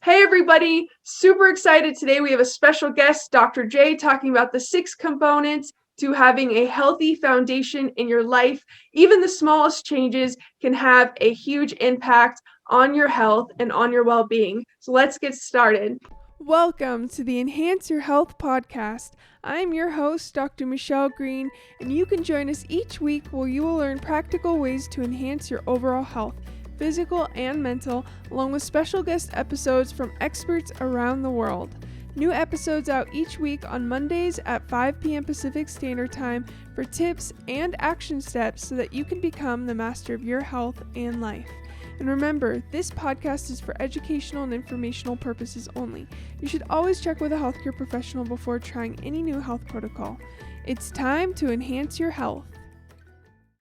Hey everybody, super excited today. We have a special guest, Dr. J, talking about the 6 components to having a healthy foundation in your life. Even the smallest changes can have a huge impact on your health and on your well-being. So let's get started. Welcome to the Enhance Your Health podcast. I'm your host, Dr. Michelle Green, and you can join us each week where you will learn practical ways to enhance your overall health, physical and mental, along with special guest episodes from experts around the world. New episodes out each week on Mondays at 5 p.m. Pacific Standard Time for tips and action steps so that you can become the master of your health and life. And remember, this podcast is for educational and informational purposes only. You should always check with a healthcare professional before trying any new health protocol. It's time to enhance your health.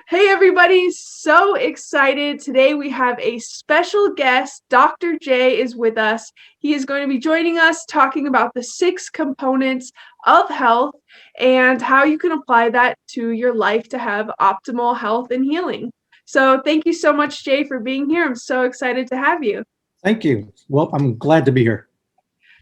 Hey everybody, so excited. Today we have a special guest. Dr. J is with us. He is going to be joining us talking about the 6 components of health and how you can apply that to your life to have optimal health and healing. So thank you so much, Jay, for being here. I'm so excited to have you. Thank you. Well, I'm glad to be here.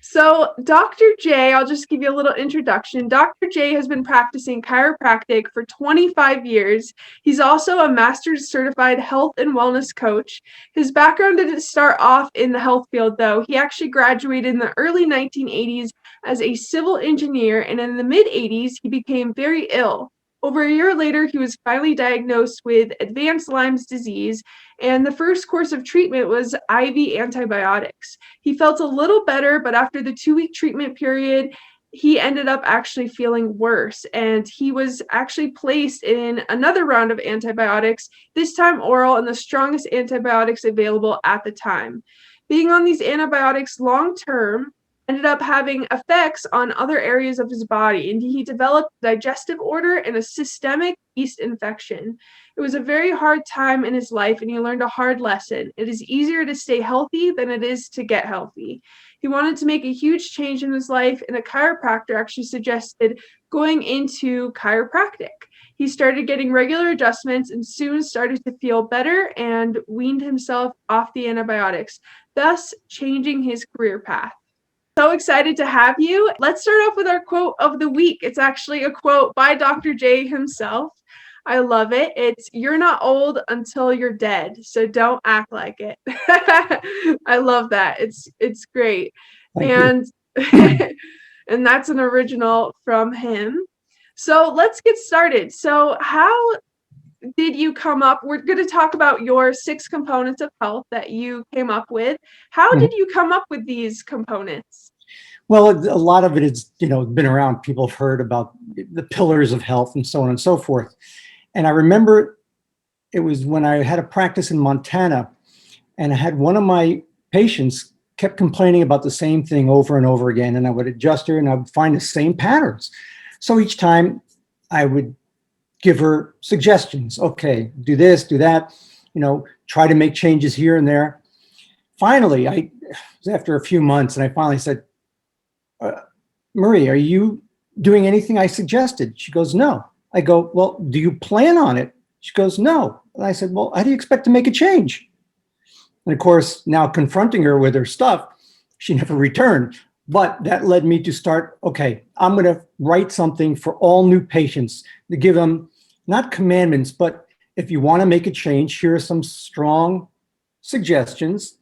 So Dr. J, I'll just give you a little introduction. Dr. J has been practicing chiropractic for 25 years. He's also a master's certified health and wellness coach. His background didn't start off in the health field, though. He actually graduated in the early 1980s as a civil engineer, and in the mid-80s, he became very ill. Over a year later, he was finally diagnosed with advanced Lyme's disease, and the first course of treatment was IV antibiotics. He felt a little better, but after the 2-week treatment period, he ended up actually feeling worse, and he was actually placed in another round of antibiotics, this time oral, and the strongest antibiotics available at the time. Being on these antibiotics long term ended up having effects on other areas of his body, and he developed digestive order and a systemic yeast infection. It was a very hard time in his life, and he learned a hard lesson. It is easier to stay healthy than it is to get healthy. He wanted to make a huge change in his life, and a chiropractor actually suggested going into chiropractic. He started getting regular adjustments and soon started to feel better and weaned himself off the antibiotics, thus changing his career path. So excited to have you. Let's start off with our quote of the week. It's actually a quote by Dr. J himself. I love it. It's, "You're not old until you're dead, so don't act like it." I love that. It's great. Thank And and that's an original from him. So let's get started. So how did you come up? We're going to talk about your 6 components of health that you came up with. How you. did you come up with these components? Well, a lot of it is, been around. People have heard about the pillars of health and so on and so forth. And I remember it was when I had a practice in Montana, and I had one of my patients kept complaining about the same thing over and over again. And I would adjust her and I would find the same patterns. So each time I would give her suggestions. Okay, do this, do that, try to make changes here and there. Finally, it was after a few months, and I finally said, "Marie, are you doing anything I suggested?" She goes, "No." I go, "Well, do you plan on it?" She goes, "No." And I said, "Well, how do you expect to make a change?" And of course, now confronting her with her stuff, she never returned. But that led me to start, okay, I'm going to write something for all new patients to give them not commandments, but if you want to make a change, here are some strong suggestions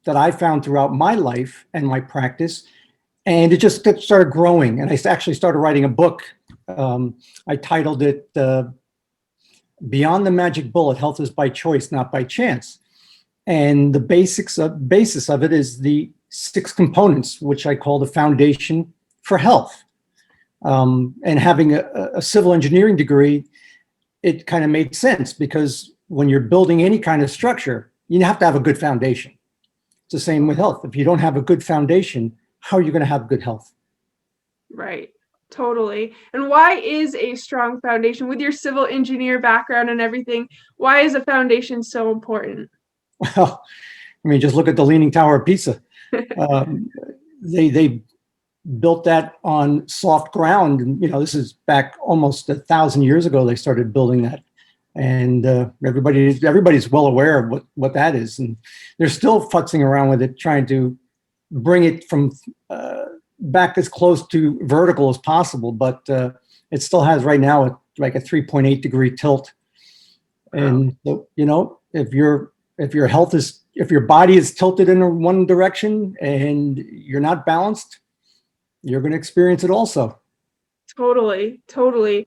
that I found throughout my life and my practice. And it just started growing. And I actually started writing a book. I titled it Beyond the Magic Bullet, Health is by Choice, Not by Chance. And the basis of it is the 6 components, which I call the foundation for health. And having a civil engineering degree, it kind of made sense, because when you're building any kind of structure, you have to have a good foundation. It's the same with health. If you don't have a good foundation, how are you going to have good health? Right. Totally. And why is a strong foundation, with your civil engineer background and everything, why is a foundation so important? Well, just look at the Leaning Tower of Pisa. They built that on soft ground. And, this is back almost 1,000 years ago, they started building that. And everybody's well aware of what that is. And they're still futzing around with it, trying to bring it from back as close to vertical as possible, but it still has right now like a 3.8 degree tilt. And so, if your body is tilted in one direction and you're not balanced, you're going to experience it also. Totally, totally.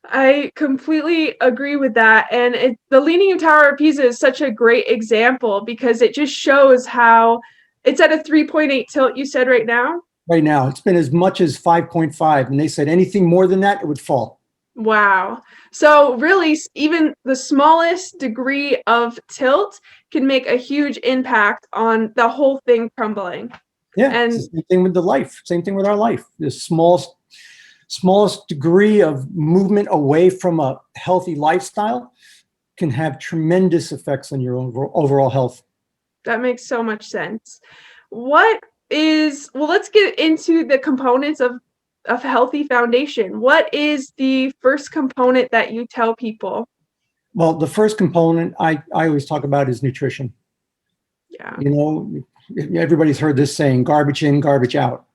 I completely agree with that. And the Leaning Tower of Pisa is such a great example because it just shows how it's at a 3.8 tilt, you said right now? Right now, it's been as much as 5.5, and they said anything more than that, it would fall. Wow. So really, even the smallest degree of tilt can make a huge impact on the whole thing crumbling. Yeah, And it's the same thing with the life. Same thing with our life. The smallest degree of movement away from a healthy lifestyle can have tremendous effects on your overall health. that makes so much sense. Let's get into the components of healthy foundation. What is the first component that you tell people? Well, the first component I always talk about is nutrition. Yeah. Everybody's heard this saying, garbage in, garbage out.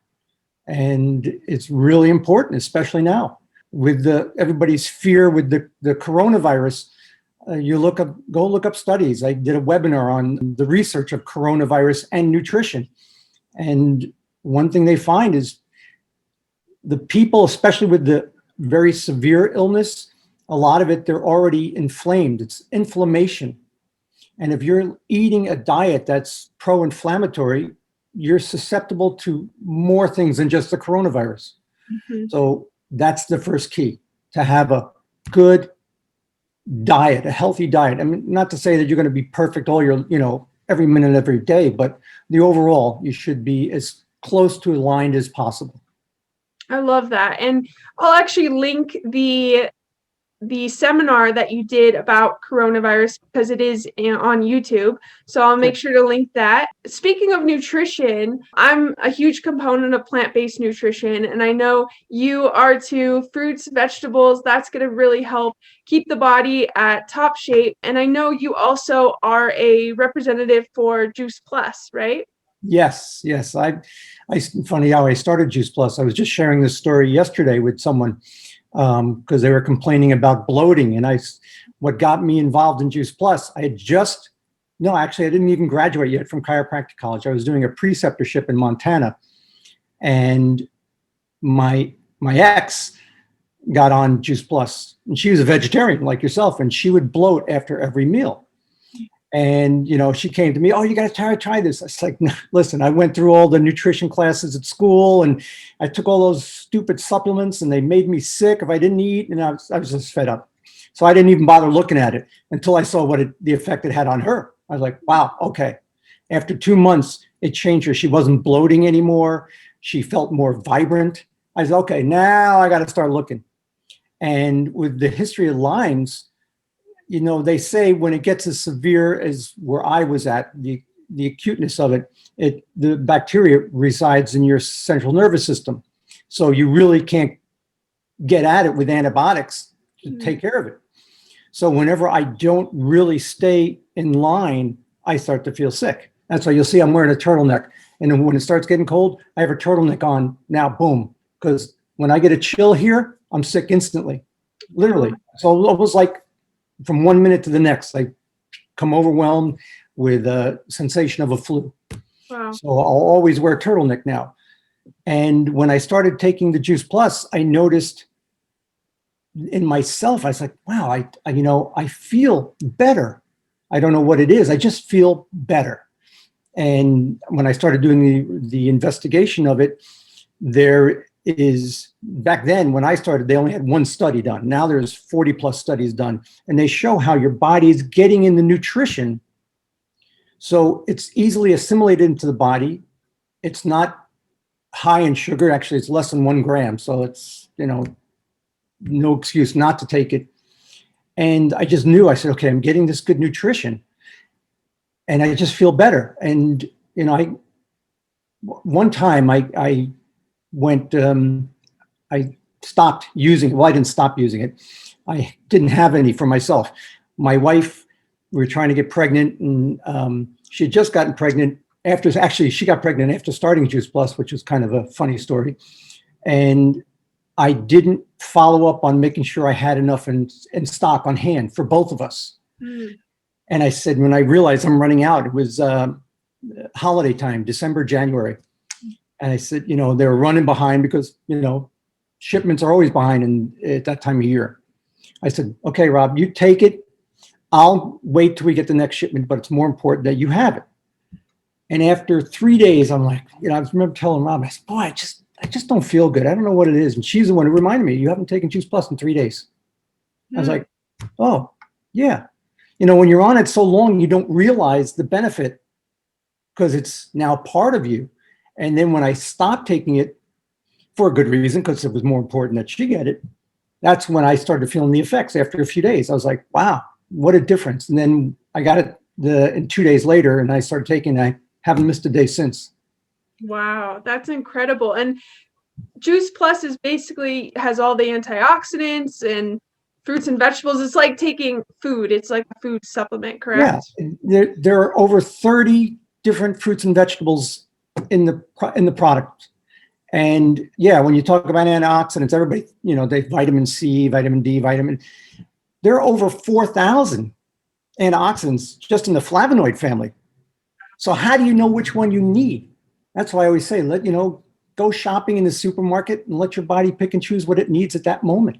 And it's really important, especially now with everybody's fear with the coronavirus. Go look up studies. I did a webinar on the research of coronavirus and nutrition. And one thing they find is the people, especially with the very severe illness, a lot of it, they're already inflamed. It's inflammation. And if you're eating a diet that's pro-inflammatory, you're susceptible to more things than just the coronavirus. Mm-hmm. So that's the first key, to have a good diet, a healthy diet. I mean, not to say that you're going to be perfect all your, every minute, every day, but the overall, you should be as close to aligned as possible. I love that. And I'll actually link the seminar that you did about coronavirus because it is on YouTube. So I'll make sure to link that. Speaking of nutrition, I'm a huge component of plant-based nutrition, and I know you are too. Fruits, vegetables, that's going to really help keep the body at top shape. And I know you also are a representative for Juice Plus, right? Yes. Funny how I started Juice Plus. I was just sharing this story yesterday with someone because they were complaining about bloating. And what got me involved in Juice Plus, I didn't even graduate yet from chiropractic college. I was doing a preceptorship in Montana, and my ex got on Juice Plus, and she was a vegetarian like yourself, and she would bloat after every meal. And, she came to me, oh, you got to try this. It's like, no, listen, I went through all the nutrition classes at school, and I took all those stupid supplements, and they made me sick if I didn't eat. And I was just fed up. So I didn't even bother looking at it until I saw the effect it had on her. I was like, wow, okay. After 2 months, it changed her. She wasn't bloating anymore. She felt more vibrant. I said, okay, now I got to start looking. And with the history of Lyme's, they say when it gets as severe as where I was at, the acuteness of it, the bacteria resides in your central nervous system. So you really can't get at it with antibiotics to take care of it. So whenever I don't really stay in line, I start to feel sick. That's why you'll see I'm wearing a turtleneck. And then when it starts getting cold, I have a turtleneck on now, boom. Because when I get a chill here, I'm sick instantly, literally. So it was like, from 1 minute to the next, I come overwhelmed with a sensation of a flu. Wow. So I'll always wear a turtleneck now. And when I started taking the Juice Plus, I noticed in myself, I was like, wow, I feel better. I don't know what it is. I just feel better. And when I started doing the investigation of it, back then when I started, they only had one study done. Now there's 40 plus studies done, and they show how your body is getting in the nutrition. So it's easily assimilated into the body. It's not high in sugar. Actually, it's less than 1 gram. So it's, no excuse not to take it. And I just knew, I said, okay, I'm getting this good nutrition and I just feel better. And, one time I went, I stopped using it. Well, I didn't stop using it. I didn't have any for myself. My wife, we were trying to get pregnant, and she had just gotten pregnant actually, she got pregnant after starting Juice Plus, which was kind of a funny story. And I didn't follow up on making sure I had enough in stock on hand for both of us. Mm. And I said, when I realized I'm running out, it was holiday time, December, January. And I said, they were running behind because, shipments are always behind at that time of year. I said, okay, Rob, you take it. I'll wait till we get the next shipment, but it's more important that you have it. And after 3 days, I'm like, I remember telling Rob, I said, boy, I just don't feel good. I don't know what it is. And she's the one who reminded me, you haven't taken Juice Plus in 3 days. I was like, oh, yeah. When you're on it so long, you don't realize the benefit because it's now part of you. And then when I stopped taking it for a good reason, because it was more important that she get it, that's when I started feeling the effects after a few days. I was like, wow, what a difference. And then I got it in 2 days later and I started taking it. I haven't missed a day since. Wow, that's incredible. And Juice Plus is basically has all the antioxidants and fruits and vegetables. It's like taking food. It's like a food supplement, correct? Yeah, there are over 30 different fruits and vegetables in the product. And yeah, when you talk about antioxidants, everybody, they vitamin C, vitamin D, there are over 4,000 antioxidants just in the flavonoid family. So how do you know which one you need? That's why I always say, go shopping in the supermarket and let your body pick and choose what it needs at that moment.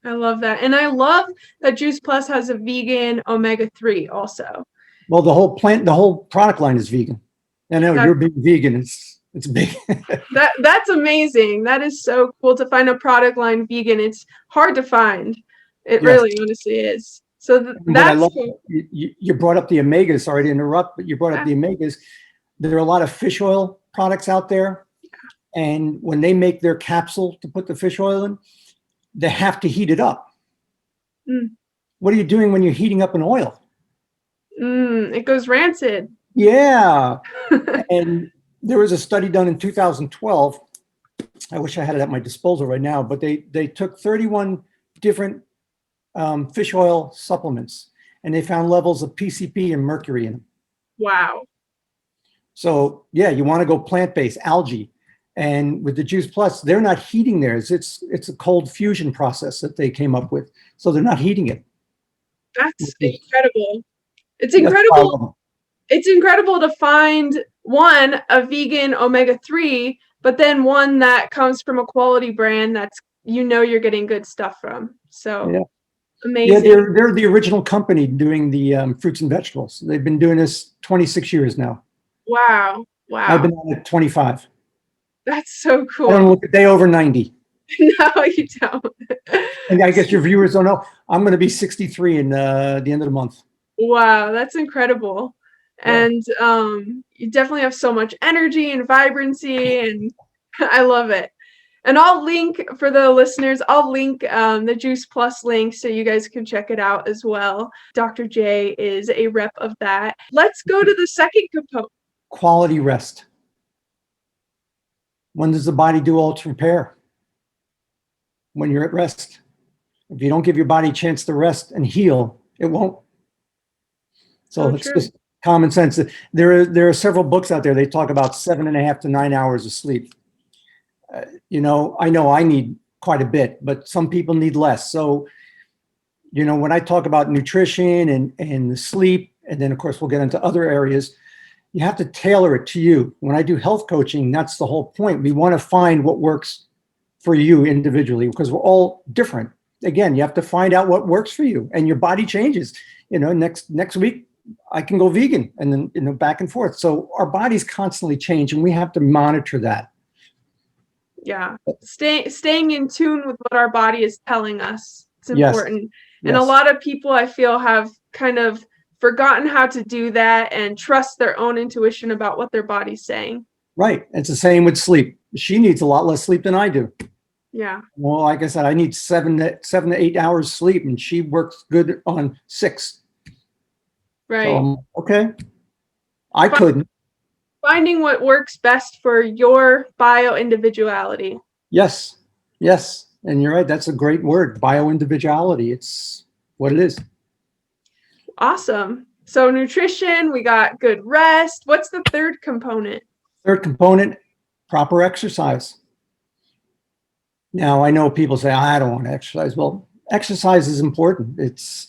I love that. And I love that Juice Plus has a vegan omega-3 also. Well, the whole product line is vegan. I know you're being vegan. It's big. That's amazing. That is so cool to find a product line vegan. It's hard to find. It really honestly is. So that's cool. You brought up the omegas. Sorry to interrupt, but you brought up the omegas. There are a lot of fish oil products out there. And when they make their capsule to put the fish oil in, they have to heat it up. What are you doing when you're heating up an oil? It goes rancid. Yeah. And there was a study done in 2012. I wish I had it at my disposal right now, but they took 31 different fish oil supplements and they found levels of PCP and mercury in them. Wow. So yeah, you want to go plant-based, algae. And with the Juice Plus, they're not heating theirs. It's a cold fusion process that they came up with. So they're not heating it. That's incredible. It's incredible. It's incredible to find a vegan omega-3, but then one that comes from a quality brand that's you're getting good stuff from. So amazing. Yeah, they're the original company doing the fruits and vegetables. They've been doing this 26 years now. Wow. I've been on it 25. That's so cool. I don't look a day over 90. No, you don't. And I guess your viewers don't know. I'm going to be 63 in the end of the month. Wow, that's incredible. Yeah. And you definitely have so much energy and vibrancy, and I love it. And I'll link for the listeners, the Juice Plus link so you guys can check it out as well. Dr. J is a rep of that. Let's go to the second component. Quality rest. When does the body do all its repair? When you're at rest. If you don't give your body a chance to rest and heal, it won't. So it's just common sense. There are several books out there. They talk about 7.5 to 9 hours of sleep. I know I need quite a bit, but some people need less. So, when I talk about nutrition and the sleep, and then of course we'll get into other areas, you have to tailor it to you. When I do health coaching, that's the whole point. We want to find what works for you individually because we're all different. Again, you have to find out what works for you, and your body changes. Next week I can go vegan, and then back and forth. So our bodies constantly change, and we have to monitor that. Yeah, staying in tune with what our body is telling us. It's important. Yes. And a lot of people I feel have kind of forgotten how to do that and trust their own intuition about what their body's saying. Right. It's the same with sleep. She needs a lot less sleep than I do. Yeah. Well, like I said, I need 7 to 8 hours sleep, and she works good on 6. Right. So, okay. I couldn't. Finding what works best for your bio-individuality. Yes. And you're right. That's a great word, bio-individuality. It's what it is. Awesome. So nutrition, we got good rest. What's the third component? Third component, proper exercise. Now, I know people say, I don't want to exercise. Well, exercise is important. It's,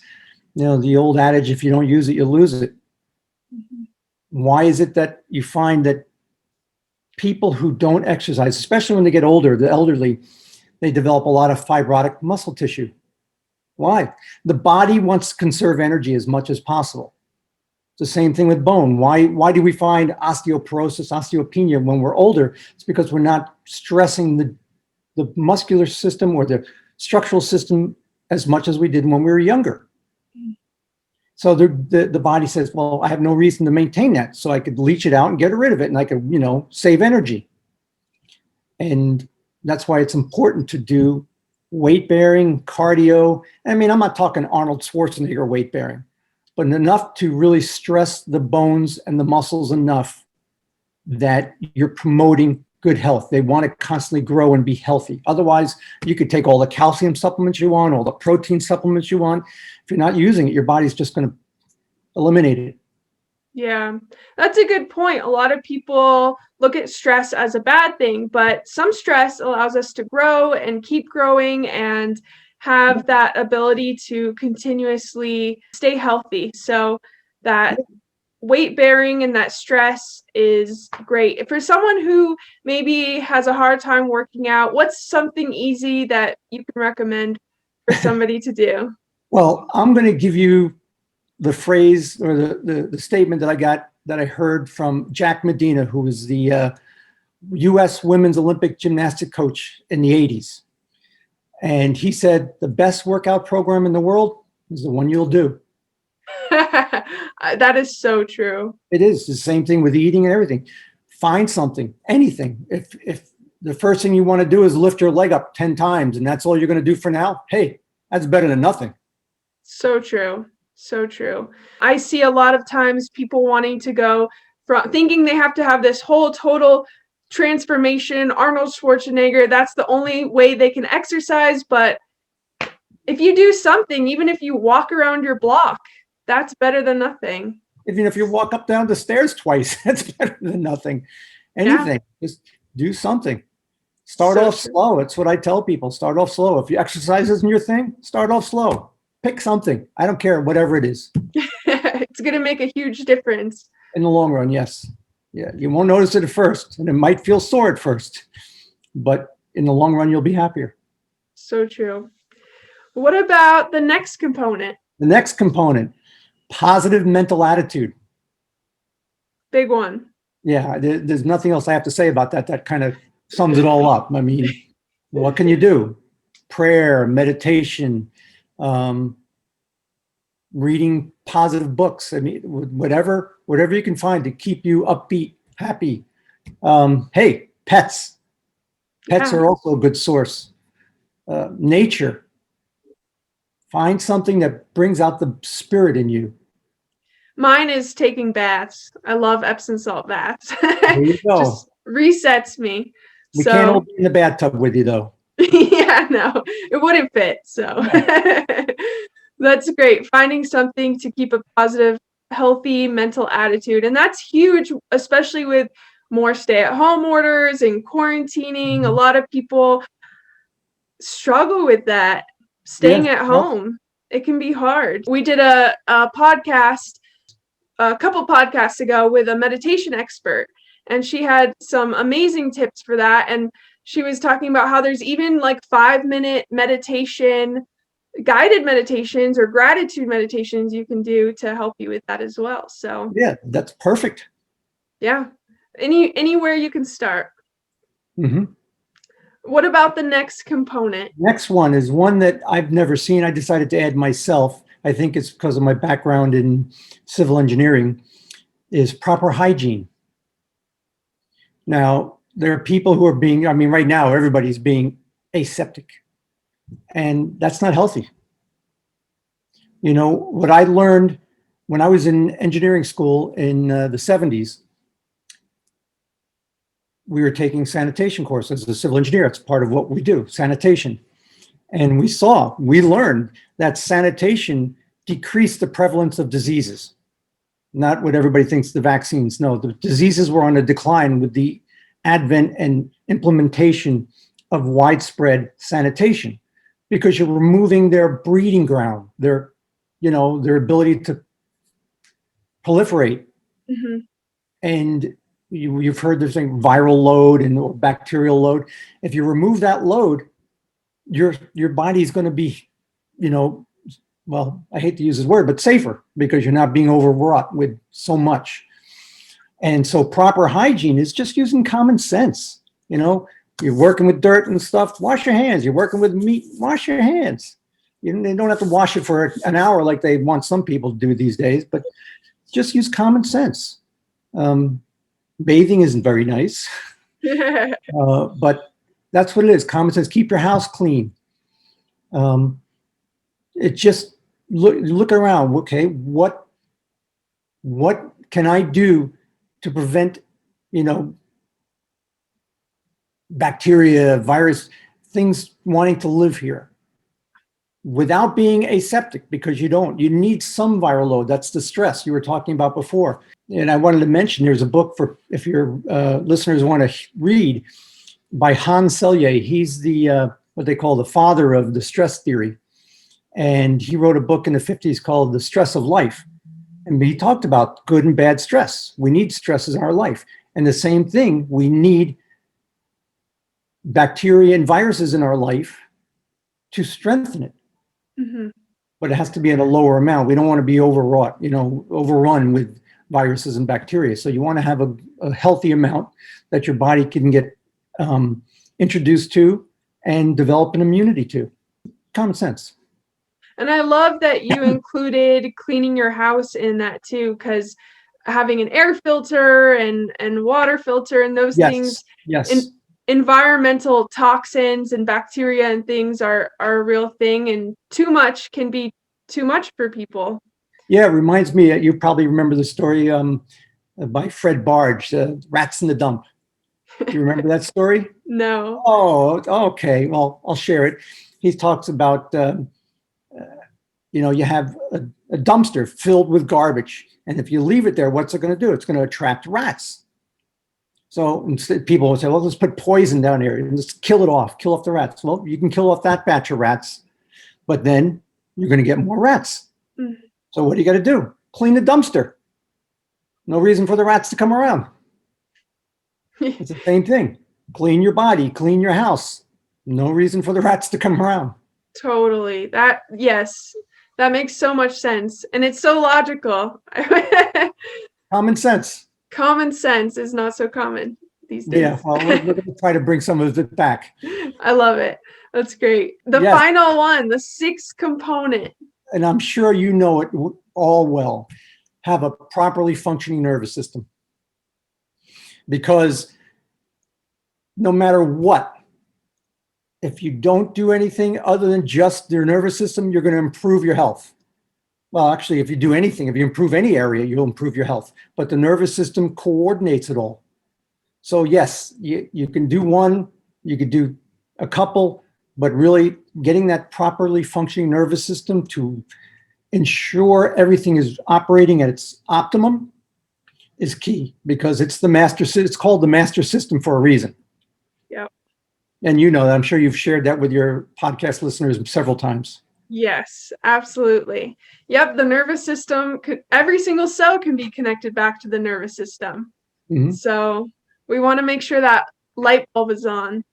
the old adage, if you don't use it, you lose it. Mhm. Why is it that you find that people who don't exercise, especially when they get older, the elderly, they develop a lot of fibrotic muscle tissue? Why? The body wants to conserve energy as much as possible. It's the same thing with bone. Why do we find osteoporosis, osteopenia when we're older? It's because we're not stressing the muscular system or the structural system as much as we did when we were younger. So the body says, well, I have no reason to maintain that. So I could leach it out and get rid of it, and I could, save energy. And that's why it's important to do weight bearing, cardio. I mean, I'm not talking Arnold Schwarzenegger weight bearing, but enough to really stress the bones and the muscles enough that you're promoting good health. They want to constantly grow and be healthy. Otherwise, you could take all the calcium supplements you want, all the protein supplements you want. If you're not using it, your body's just going to eliminate it. Yeah, that's a good point. A lot of people look at stress as a bad thing, but some stress allows us to grow and keep growing and have that ability to continuously stay healthy. So that weight bearing and that stress is great. For someone who maybe has a hard time working out, what's something easy that you can recommend for somebody to do? Well, I'm going to give you the phrase or the statement that I heard from Jack Medina, who was the U.S. women's Olympic gymnastic coach in the 80s. And he said, the best workout program in the world is the one you'll do. That is so true. It is the same thing with eating and everything. Find something, anything. If the first thing you want to do is lift your leg up 10 times and that's all you're going to do for now, hey, that's better than nothing. So true. So true. I see a lot of times people wanting to go from thinking they have to have this whole total transformation, Arnold Schwarzenegger, that's the only way they can exercise. But if you do something, even if you walk around your block, that's better than nothing. Even if you walk up down the stairs twice, that's better than nothing. Anything, just do something. Start So off true. slow. It's what I tell people. Start off slow. If you exercise isn't your thing, start off slow. Pick something. I don't care, whatever it is. It's going to make a huge difference. In the long run, yes. Yeah, you won't notice it at first, and it might feel sore at first, but in the long run, you'll be happier. So true. What about the next component? The next component, positive mental attitude. Big one. Yeah, there's nothing else I have to say about that. That kind of sums it all up. I mean, what can you do? Prayer, meditation, reading positive books. I mean, whatever you can find to keep you upbeat, happy. Hey, pets. Pets are also a good source. Nature. Find something that brings out the spirit in you. Mine is taking baths. I love Epsom salt baths. There you go. Just resets me. We can't all be in the bathtub with you, though. Yeah, no, it wouldn't fit. So that's great. Finding something to keep a positive, healthy mental attitude. And that's huge, especially with more stay-at-home orders and quarantining. A lot of people struggle with that, staying at home. It can be hard. We did a podcast a couple podcasts ago with a meditation expert, and she had some amazing tips for that. And she was talking about how there's even like 5-minute meditation, guided meditations or gratitude meditations you can do to help you with that as well. So yeah, that's perfect. Yeah, anywhere you can start. Mm-hmm. What about the next component? Next one is one that I've never seen. I decided to add myself. I think it's because of my background in civil engineering, is proper hygiene. Now, there are people who are right now, everybody's being aseptic, and that's not healthy. You know, what I learned when I was in engineering school in the 70s, we were taking sanitation courses as a civil engineer. It's part of what we do, sanitation. And we learned that sanitation decreased the prevalence of diseases. not what everybody thinks the vaccines. No, the diseases were on a decline with the advent and implementation of widespread sanitation, because you're removing their breeding ground, their, their ability to proliferate. Mm-hmm. And you've heard this thing, viral load and or bacterial load. If you remove that load, your body's going to be, well, I hate to use this word, but safer, because you're not being overwrought with so much. And so proper hygiene is just using common sense. You're working with dirt and stuff, wash your hands. You're working with meat, wash your hands. They don't have to wash it for an hour like they want some people to do these days, but just use common sense. Bathing isn't very nice, but that's what it is. Common sense. Keep your house clean. It just look around. Okay, what can I do to prevent, bacteria, virus, things wanting to live here without being aseptic? Because you need some viral load. That's the stress you were talking about before. And I wanted to mention, there's a book for, if your listeners want to read, by Hans Selye. He's the what they call the father of the stress theory. And he wrote a book in the 50s called The Stress of Life. And he talked about good and bad stress. We need stresses in our life. And the same thing, we need bacteria and viruses in our life to strengthen it. Mm-hmm. But it has to be in a lower amount. We don't want to be overwrought, overrun with viruses and bacteria. So you want to have a healthy amount that your body can get introduced to and develop an immunity to. Common sense. And I love that you included cleaning your house in that too, because having an air filter and water filter and those things, environmental toxins and bacteria and things are a real thing, and too much can be too much for people. Yeah, it reminds me, you probably remember the story by Fred Barge, Rats in the Dump. Do you remember that story? No. Oh, okay. Well, I'll share it. He talks about, you have a dumpster filled with garbage. And if you leave it there, what's it going to do? It's going to attract rats. So instead, people will say, well, let's put poison down here and just kill off the rats. Well, you can kill off that batch of rats, but then you're going to get more rats. Mm. So what do you got to do? Clean the dumpster. No reason for the rats to come around. It's the same thing. Clean your body, clean your house. No reason for the rats to come around. Totally. Yes, that makes so much sense. And it's so logical. Common sense. Common sense is not so common these days. Yeah, well, we're going to try to bring some of it back. I love it. That's great. The final one, the 6th component. And I'm sure you know it all well. Have a properly functioning nervous system. Because no matter what, if you don't do anything other than just your nervous system, you're going to improve your health. Well, actually, if you do anything, if you improve any area, you'll improve your health. But the nervous system coordinates it all. So yes, you can do one, you could do a couple, but really getting that properly functioning nervous system to ensure everything is operating at its optimum is key, because it's called the master system for a reason. Yep. And I'm sure you've shared that with your podcast listeners several times. Yes, absolutely. Yep. The nervous system, every single cell can be connected back to the nervous system. Mm-hmm. So we want to make sure that light bulb is on.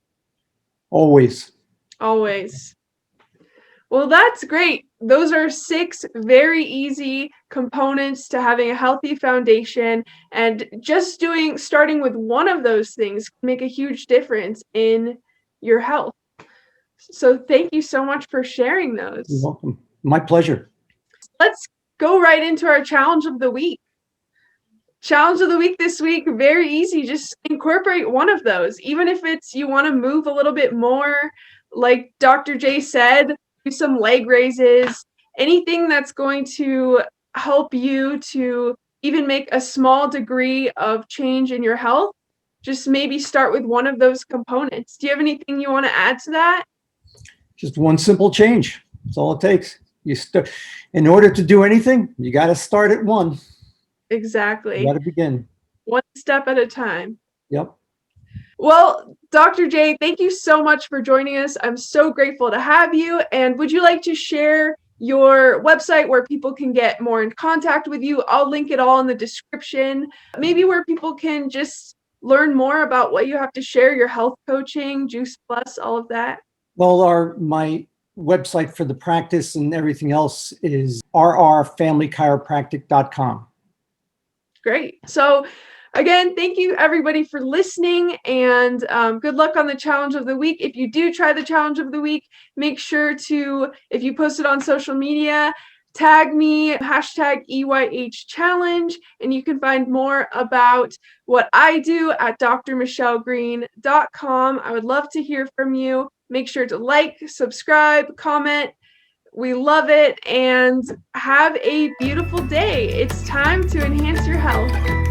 Always. Well, that's great. Those are 6 very easy components to having a healthy foundation, and just starting with one of those things can make a huge difference in your health. So thank you so much for sharing those. You're welcome. My pleasure. Let's go right into our challenge of the week. Challenge of the week this week, very easy. Just incorporate one of those. Even if it's you want to move a little bit more, like Dr. J said, do some leg raises, anything that's going to help you to even make a small degree of change in your health. Just maybe start with one of those components. Do you have anything you want to add to that? Just one simple change. That's all it takes. In order to do anything, you got to start at one. You Exactly. got to begin. One step at a time. Yep. Well, Dr. J, thank you so much for joining us. I'm so grateful to have you. And would you like to share your website where people can get more in contact with you? I'll link it all in the description. Maybe where people can just learn more about what you have to share, your health coaching, Juice Plus, all of that. Well, my website for the practice and everything else is rrfamilychiropractic.com. Great. So, again, thank you everybody for listening, and good luck on the challenge of the week. If you do try the challenge of the week, make sure to, if you post it on social media, tag me, hashtag EYH challenge, and you can find more about what I do at drmichellegreen.com. I would love to hear from you. Make sure to like, subscribe, comment. We love it, and have a beautiful day. It's time to enhance your health.